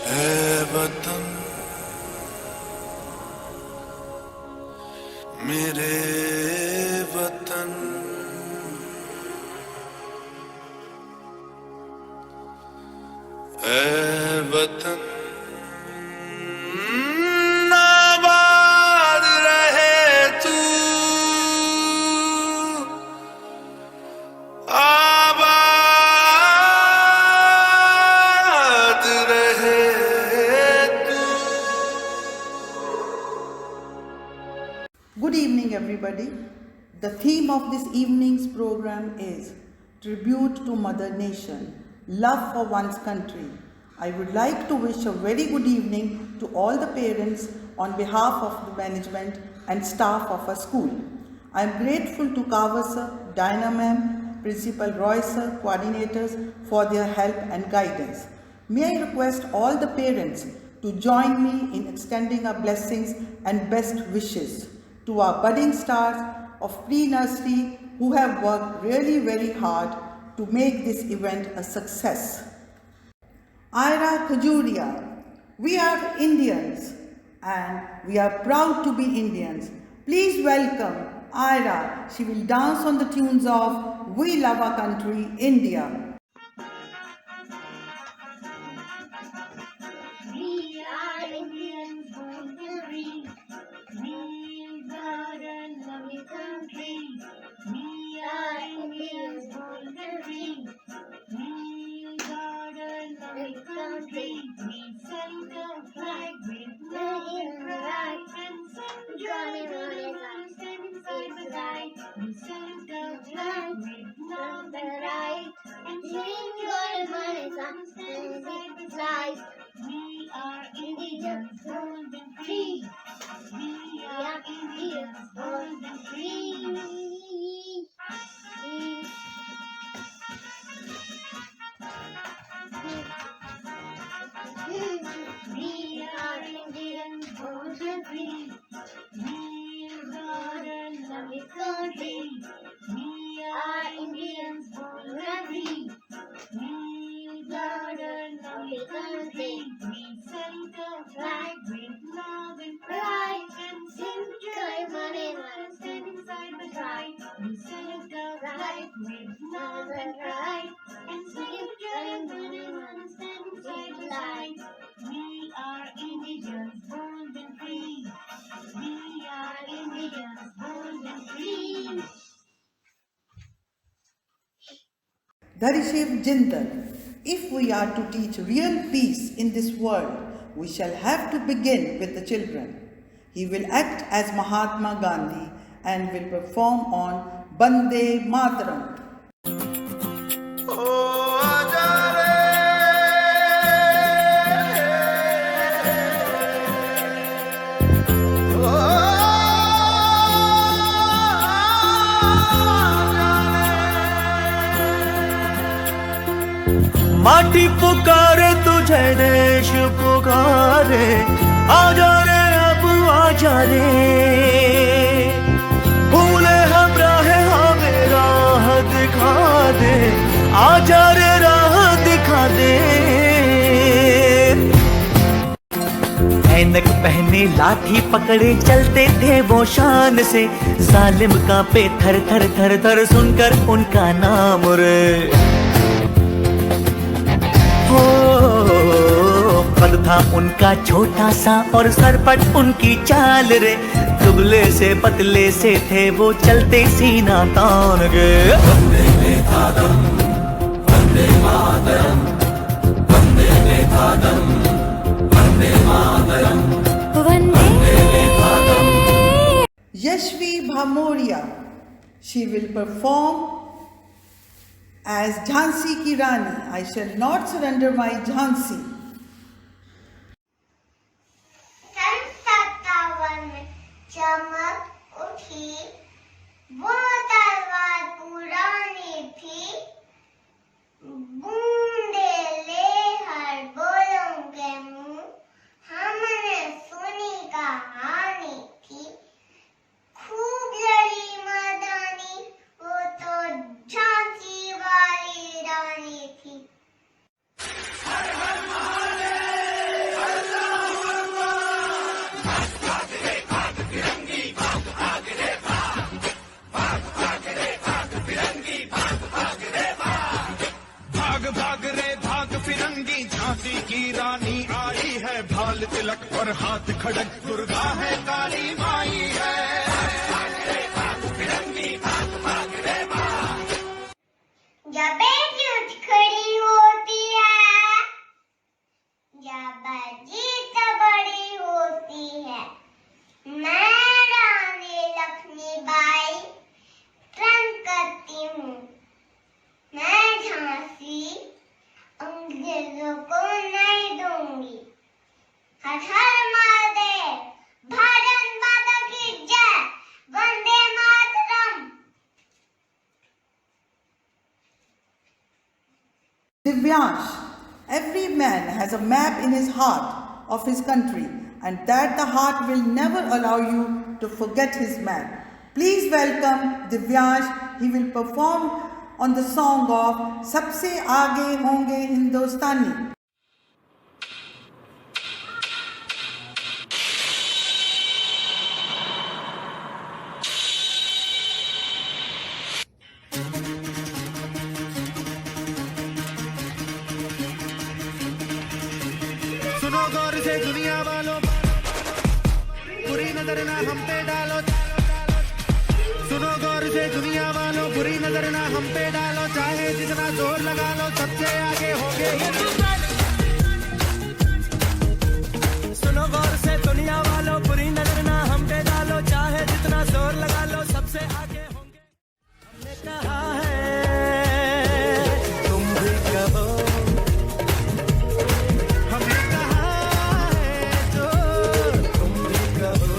है वतन मेरे वतन, है वतन आबाद रहे तू, आबाद रहे तू। Good evening, everybody. The theme of this evening's program is Tribute to Mother Nation, Love for One's Country. I would like to wish a very good evening to all the parents on behalf of the management and staff of our school. I am grateful to Kava sir, Diana ma'am, Principal Roy sir, coordinators for their help and guidance. May I request all the parents to join me in extending our blessings and best wishes to our budding stars of pre-nursery who have worked really very hard to make this event a success. Ira Khajuria, we are Indians and we are proud to be Indians. Please welcome Ira. She will dance on the tunes of We Love Our Country, India. We are Indians, born to read. We got a lovely country. We are Indians, born to read. We got a lovely country. We send the flag with love and pride, and send Johnny Rolling standing side by side. We send the flag with love and pride, and sing Johnny Rolling standing side by side. We are Indians, born and free. We are Indians, born and free. We are Indians, born and free. We got a lovely country. We are Indians, born and free. We got a lovely country. We send the flag with love and pride, and sing Jai Mane Mane standing side by side. We send the flag with love and pride, and sing Jai Mane Mane standing side by side. We are Indians, born and free. We are Indians, born and free. Dharishev Jindal, if we are to teach real peace in this world, we shall have to begin with the children. He will act as Mahatma Gandhi and will perform on Bande Mataram. माटी पुकारे तुझे, देश पुकारे, आजा रे अब आजा रे, भूले हम राहे हमें राह दिखा दे, आजा रे राह दिखा दे। ऐनक पहने लाठी पकड़े चलते थे वो शान से, जालिम कांपे थर थर थर थर सुनकर उनका नाम रे। कद था उनका छोटा सा और सरपट उनकी चाल रे, दुबले से पतले से थे वो चलते सीना तान गए। Vande Mataram, Vande Mataram, Vande Mataram, Vande Mataram, Vande Mataram. Yashvi Bhamoria, she will perform as Jhansi Ki Rani. I shall not surrender my Jhansi. सन 57 में चमक उठी, वो तलवार पुरानी थी, बूंदे ले हर बोलोगे मुंह, हमने सुनी कहानी थी, खूब लड़ी मर्दानी, वो तो झांसी वाली रानी थी। हर हर रानी आई है, भाल तिलक और हाथ खड़क, दुर्गा है काली माई है। जब बेटी उठ खड़ी होती है, जब जीत बड़ी होती है, मैं रानी लक्ष्मीबाई प्रण करती हूँ। मैं झांसी अंग्रेजों को नहीं दूंगी। हर हर महादेव, भारत माता की जय, Vande Mataram. Divyansh, every man has a map in his heart of his country, and that the heart will never allow you to forget his map. Please welcome Divyansh. He will perform on the song of Sabse Aage Honge Hindustani. सुनो गौर से दुनिया वालों, बुरी नजर ना हम पे डालो। सुनो गौर से दुनिया वालों, बुरी नजर ना हम पे डालो। चाहे जितना जोर लगा लो, सबसे आगे होंगे हिंदुस्तान। सुनो गौर से दुनिया वालों, बुरी नजर ना हम पे डालो। चाहे जितना जोर लगा लो, सबसे आगे होंगे। हमने कहा है तुम भी कहो, हमने कहा है जो तुम भी कहो।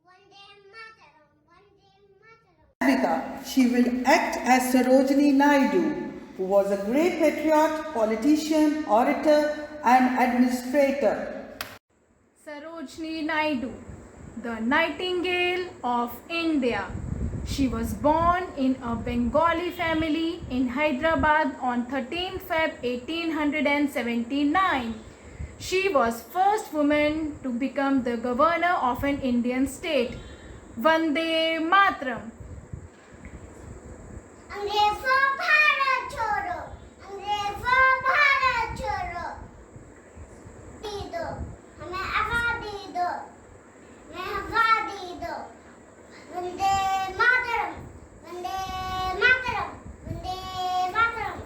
Vande Mataram, Vande Mataram. Africa, she will act as Sarojini Naidu, who was a great patriot, politician, orator, and administrator. Sarojini Naidu, the Nightingale of India. She was born in a Bengali family in Hyderabad on 13th Feb 1879. She was first woman to become the governor of an Indian state. Vande Mataram. अंग्रेजों भारत छोड़ो, अंग्रेजों भारत छोड़ो। दी दो, हमें आजादी दो, हमें आजादी दो। वंदे मातरम, वंदे मातरम, वंदे मातरम।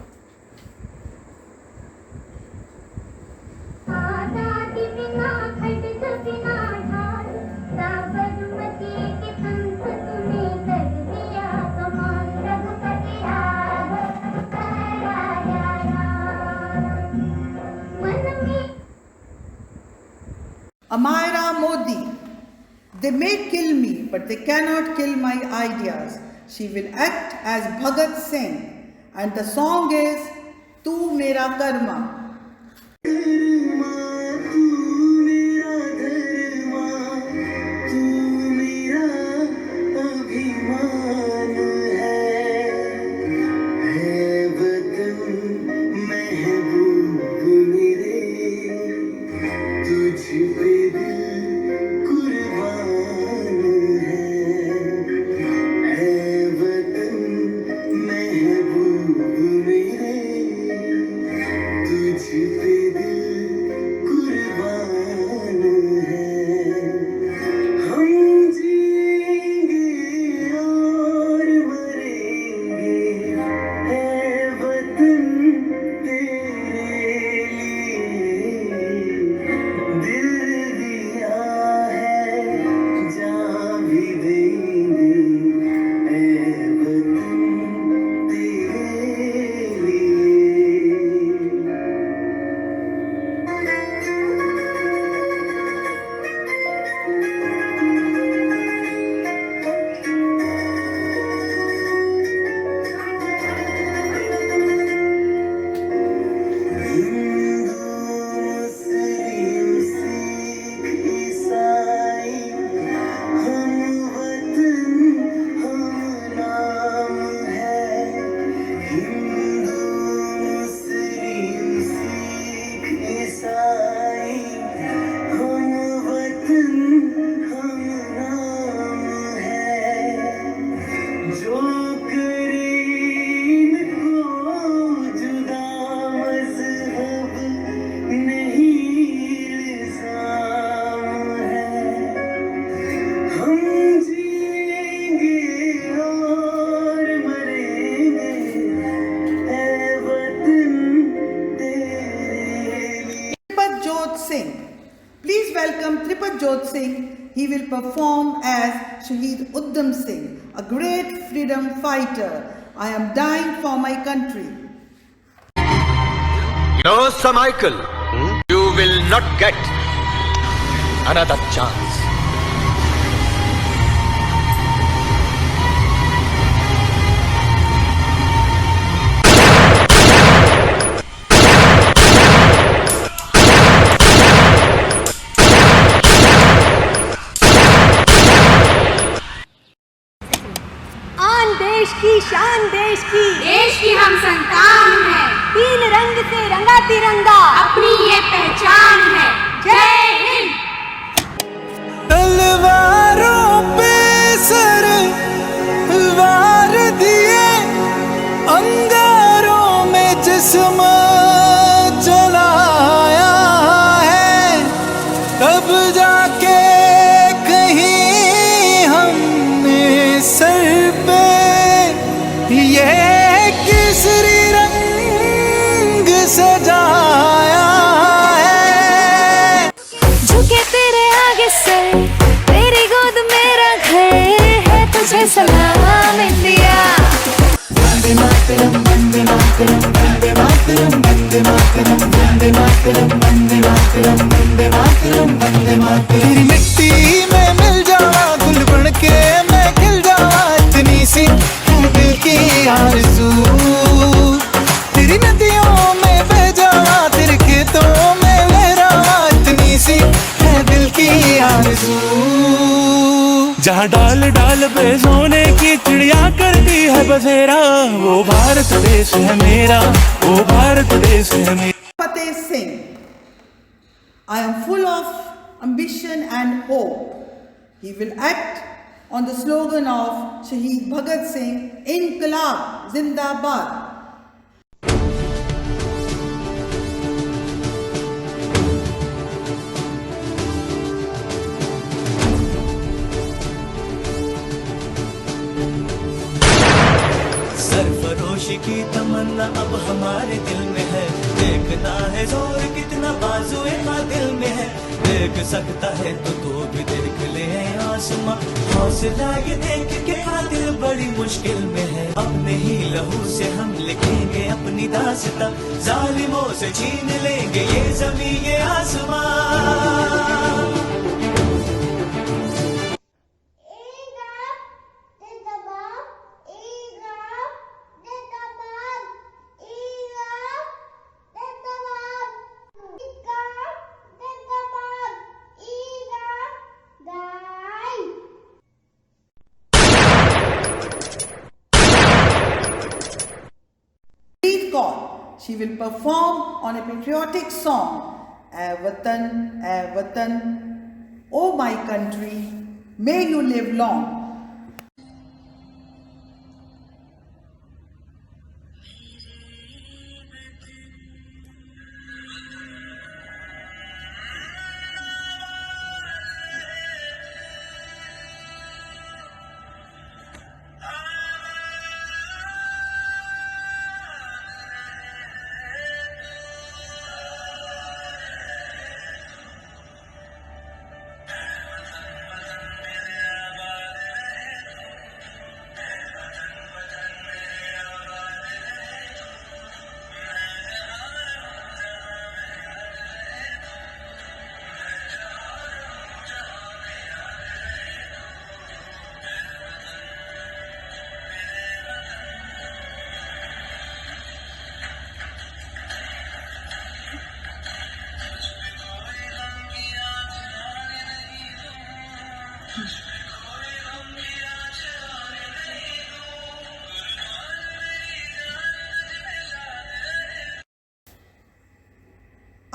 आजादी बिना खड्ड बिना ढाल, साबरमती के पंथ तूने कर दिया कमाल। रघुपति राघव राजा राम, मन में Amira Modi. They may kill me, but they cannot kill my ideas. She will act as Bhagat Singh, and the song is Tu Mera Karma. महबूब मेरे तुझ पे दिल जो करीन को जुदा मज़हब नहीं इल्ज़ाम है। हम जिएंगे और मरेंगे ऐ वतन तेरे लिए। Tripatjot Singh. Please welcome Tripatjot Singh. He will perform as Shaheed Udham Singh, a great freedom fighter. I am dying for my country. No, Sir Michael, you will not get another chance. आन देश की शान देश की हम संतान हैं। तीन रंग से रंगा तिरंगा अपनी ये पहचान है। जय हिंद। तलवारों पे सर वार दिए, अंगारों में जिस्म जलाया है, तब जाके कहीं हमने सर पे ये केसरी रंग सजाया है। झुके तेरे आगे सर, तेरी गोद मेरा घर है, तुझे सलाम इंडिया। वंदे मातरम, वंदे मातरम, वंदे मातरम, वंदे मातरम, वंदे मातरम, वंदे मातरम, वंदे मातरम, वंदे मातरम। तेरी मिट्टी में मिल जावा, गुल बन के मैं खिल जावा, इतनी सी है दिल की आरज़ू। तेरी नदियों में बह जावा, तेरे खेतों में लहरावा, इतनी सी है दिल की आरज़ू। जहाँ डाल डाल पे सोने की चिड़िया करती है बसेरा, वो भारत देश है मेरा, वो भारत देश है मेरा। Fateh Singh. I am full of ambition and hope. He will act on the slogan of Shaheed Bhagat Singh, Inqilab Zindabad. सरफरोशी की तमन्ना अब हमारे दिल में है, देखना है जोर कितना बाजुए का दिल में है। देख सकता है तो तू भी देख ले आसमां, हौसला ये देख के दिल बड़ी मुश्किल में है। अपने ही लहू से हम लिखेंगे अपनी दास्तां, जालिमों से छीन लेंगे ये जमीन ये आसमां। She will perform on a patriotic song, "Ae Watan, oh my country, may you live long."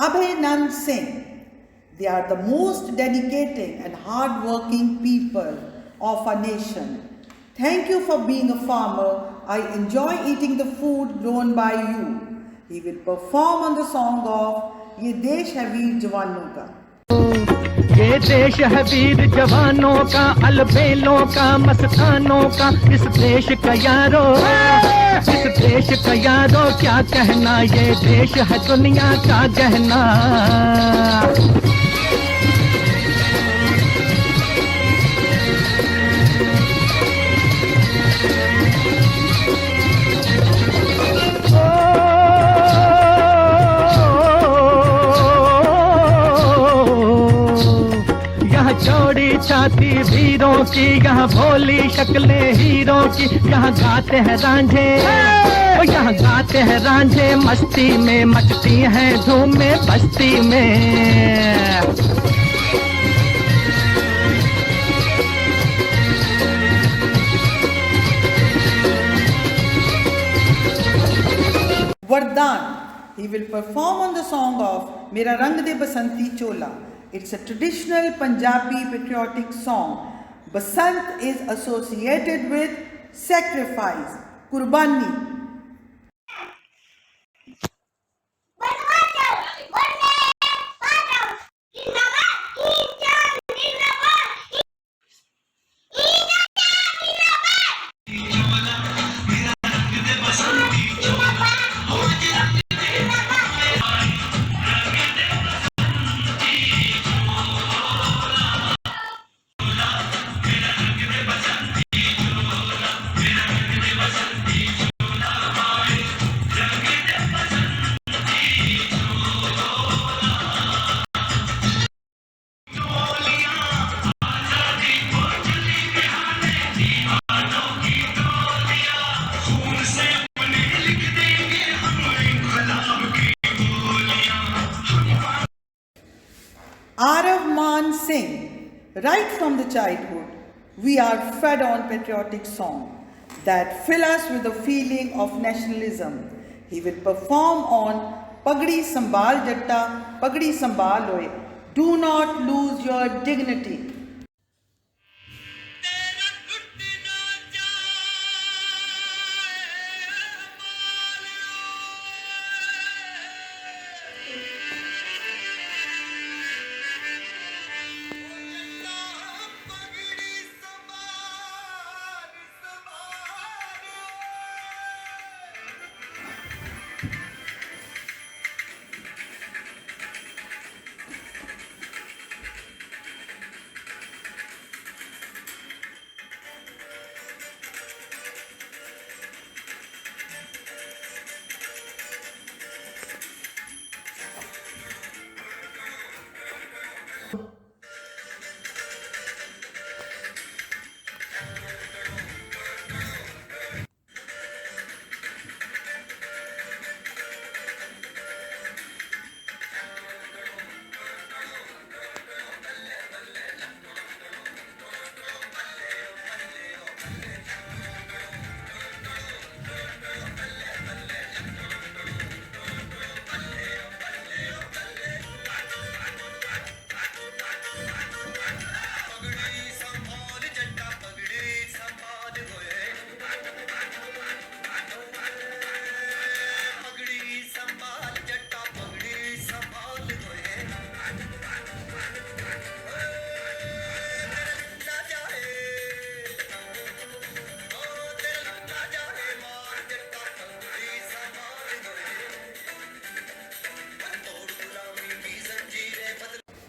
Abhay Nand Singh. They are the most dedicated and hard-working people of our nation. Thank you for being a farmer. I enjoy eating the food grown by you. He will perform on the song of ये देश है वीर जवानों का. ये देश है वीर जवानों का, अलबेलों का, मस्तानों का, इस देश का यारो, इस देश का यारो क्या कहना, ये देश है दुनिया का गहना. चौड़ी छाती वीरों की, यहाँ भोली शक्लें हीरों की, यहाँ गाते हैं रांझे, यहाँ गाते हैं रांझे मस्ती में, मचती हैं धूमें बस्ती में. Vardhan. He will perform on the song of Mera Rang De Basanti Chola. It's a traditional Punjabi patriotic song. Basant is associated with sacrifice, kurbani. Arav Man Singh. Right from the childhood, we are fed on patriotic songs that fill us with a feeling of nationalism. He will perform on Pagdi Sambhal Jatta, Pagdi Sambhal Loe. Do not lose your dignity.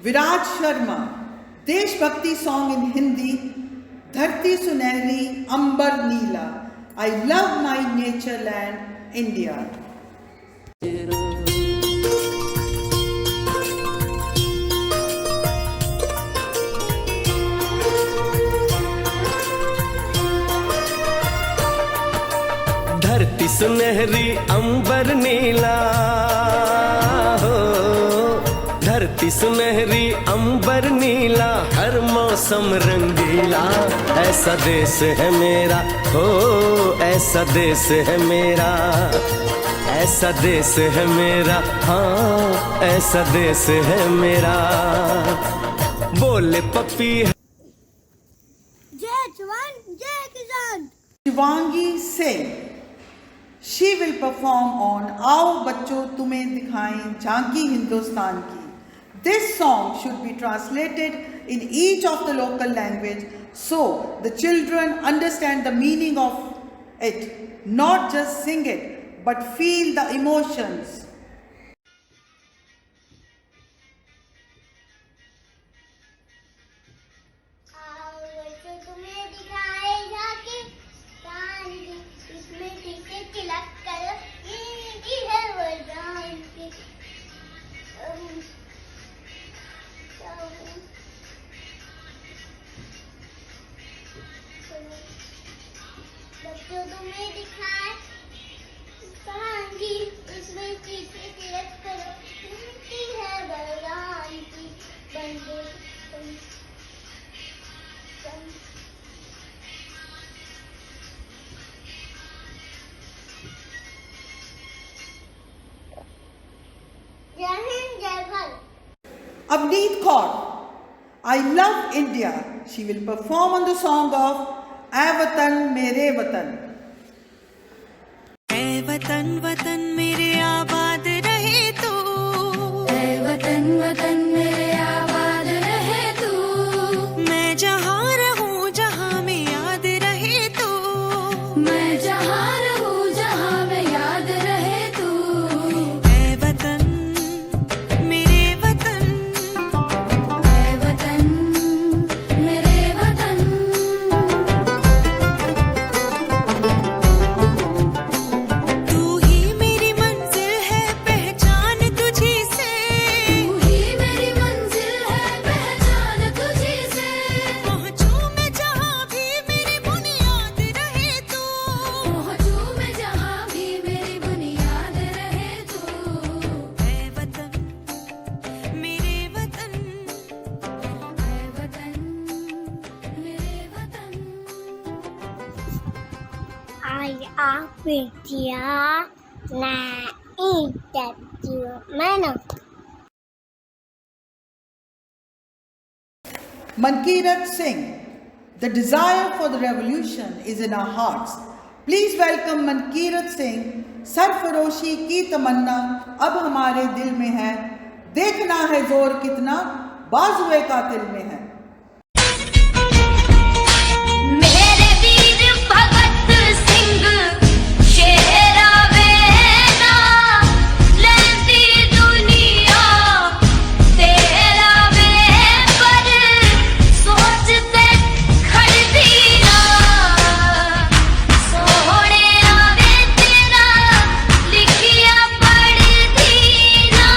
विराज शर्मा, देशभक्ति song in Hindi, धरती सुनहरी अंबर नीला. I love my nature land, India. धरती सुनहरी अंबर नीला हो, धरती सुनहरी अंबर नीला, हर मौसम रंगीला. ऐसा देश है मेरा हो, ऐसा देश है मेरा. ऐसा देश है मेरा, हाँ ऐसा देश है मेरा। बोले पप्पी जय जवान जय किसान। Shivangi Singh. She will perform on आओ बच्चों तुम्हें दिखाएं झांकी हिंदुस्तान की. This song should be translated in each of the local language so the children understand the meaning of it, not just sing it but feel the emotions. आओ बच्चों तुम्हें दिखाए झांकी हिंदुस्तान की, इसमें टीके तिलक करो इनकी है वरदान की। बच्चों तुम्हें दिखाए हिंदुस्तान की, इसमें टीके तिलक करो इनकी है वरदान की। बंदे जय हिंद जय Bharat. Avneet Kaur. I love India. She will perform on the song of ऐ वतन मेरे वतन. ऐ वतन वतन मेरे आबाद रहे तू, ऐ वतन वतन मेरे आबाद रहे तू। मैं जहाँ रहूँ जहाँ में याद रहे तू, मैं जहाँ रहूँ जहाँ में याद रहे तू। ऐ वतन मेरे वतन, ऐ वतन मेरे वतन। तू ही मेरी मंजिल है पहचान तुझी से, तू ही मेरी मंजिल है पहचान तुझी से। पहुँचूं मैं जहाँ भी मेरी बुनियाद रहे तू, पहुँचूं मैं जहाँ भी मेरी बुनियाद रहे तू। ऐ वतन मेरे वतन, ऐ वतन मेरे वतन। I appreciate na interview manner. Mankirat Singh. The desire for the revolution is in our hearts. Please welcome Mankirat Singh. सरफरोशी की तमन्ना अब हमारे दिल में है, देखना है जोर कितना बाजुए कातिल में है. मेरे वीर भगत सिंह शेरा बेना, लेती दुनिया तेरा वे पर सोचते खड़ती ना। सोहने आवे तेरा लिखिया पढ़ती ना।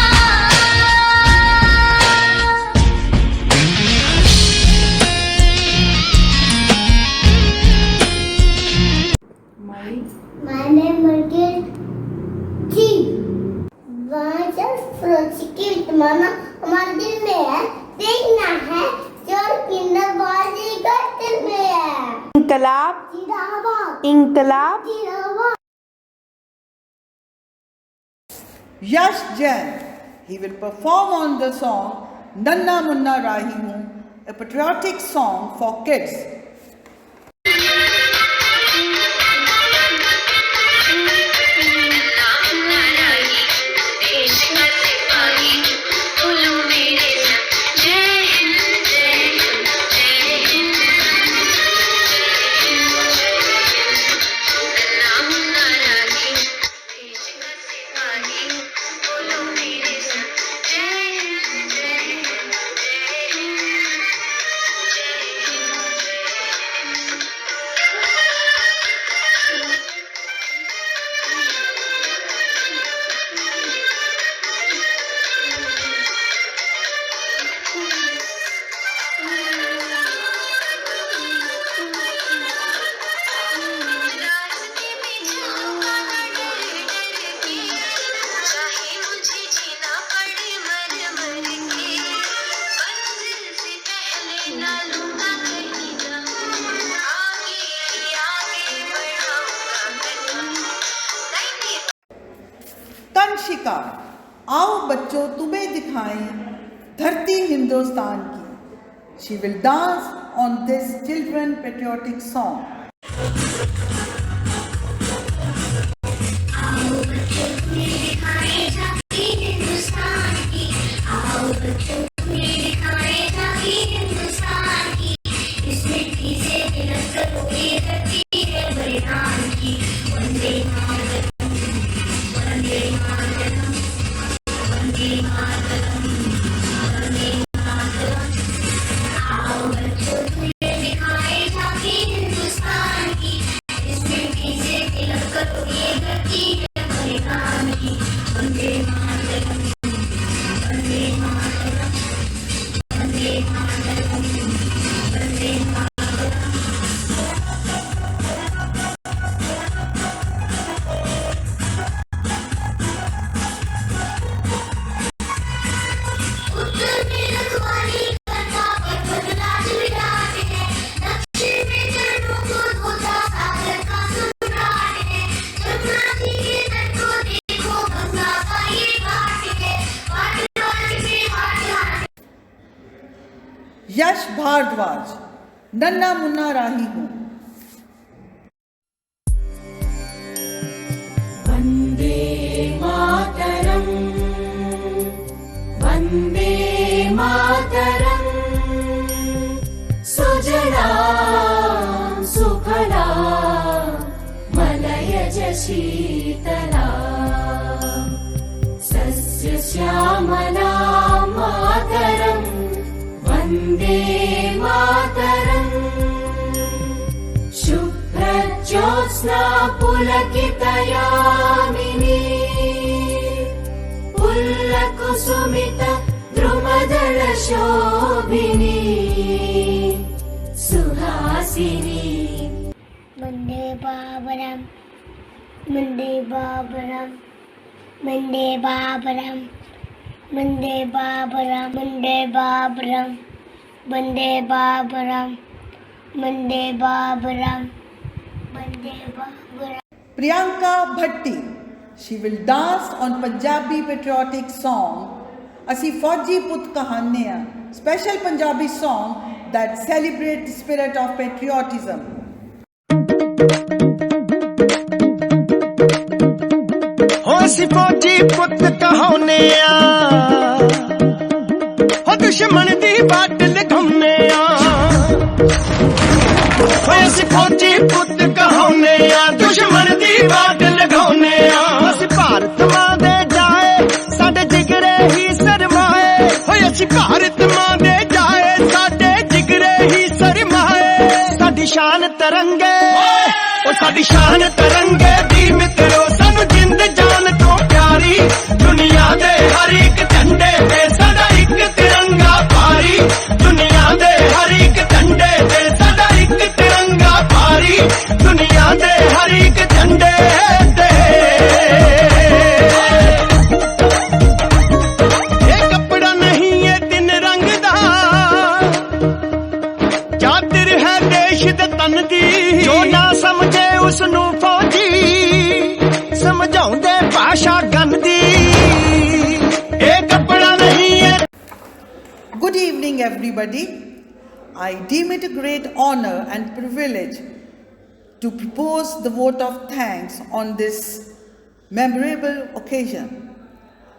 My name is जी। की तमन्ना हमारे दिल में है, देखना है जोर किन्नरबाजी का दिल में है। इंकलाब जिंदाबाद इंकलाब। जिंदाबाद। Yash Jain. He will perform on the song Nanna Munna Rahi Hoon, a patriotic song for kids. शिक्षा, आओ बच्चों तुम्हें दिखाएं धरती हिंदुस्तान की. She will dance on this children patriotic song. यश भारद्वाज, नन्ना मुन्ना राही हूँ. वन्दे मातरम् वन्दे मातरम् सुजला सुफला मलयज शीतला सस्यश्यामला मातरम् वन्दे मातरम् शुभ्रज्योत्स्ना पुलकितयामिनी पुल्लकुसुमित द्रुमदलशोभिनी सुहासिनी. वन्दे बाबरम वन्दे बाबरम वन्दे बाबरम वन्दे बाबरम वन्दे बाबरम वन्दे बाबरम वन्दे बाबरम वन्दे बाबरम. Priyanka Bhatti, she will dance on Punjabi patriotic song Asi Fauji Put Kahaneya, special Punjabi song that celebrates the spirit of patriotism. हो सी फौजी पुत कहाने हो दुश्मन दी बाट लिखाने हो सी फौजी पुत कहाने दुश्मन दी बाट लिखाने. असी भारत मां दे जाए साडे जिगरे ही सरमाए हो असी भारत मां दे जाए साडे जिगरे ही सरमाए. साडी शान तरंगे ओ साडी शान तरंगे दी मित्रो सानू जिंद जान तो प्यारी. दुनिया दे हर एक झंडे ते साडा एक तिरंगा भारी. दुनिया दे हर एक झंडे ते साडा एक तिरंगा भारी. दुनिया दे हर एक झंडे ते ये कपड़ा नहीं ये दिन रंग दा चादर है देश दे तन दी. जो ना समझे उसनू फौजी समझाउंदे भाषा गंदी. ए कपड़ा नहीं है. Good evening, everybody. I deem it a great honor and privilege to propose the vote of thanks on this memorable occasion.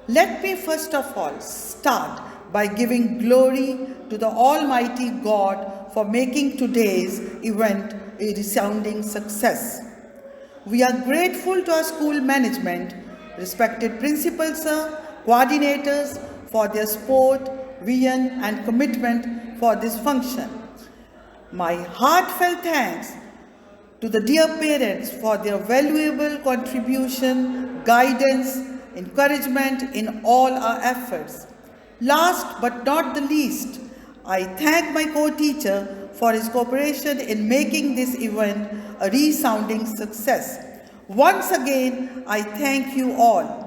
Let me first of all start by giving glory to the Almighty God for making today's event a resounding success. We are grateful to our school management, respected principals, sir, coordinators for their support, vision and commitment for this function. My heartfelt thanks to the dear parents for their valuable contribution, guidance, encouragement in all our efforts. Last but not the least, I thank my co-teacher for his cooperation in making this event a resounding success. Once again, I thank you all.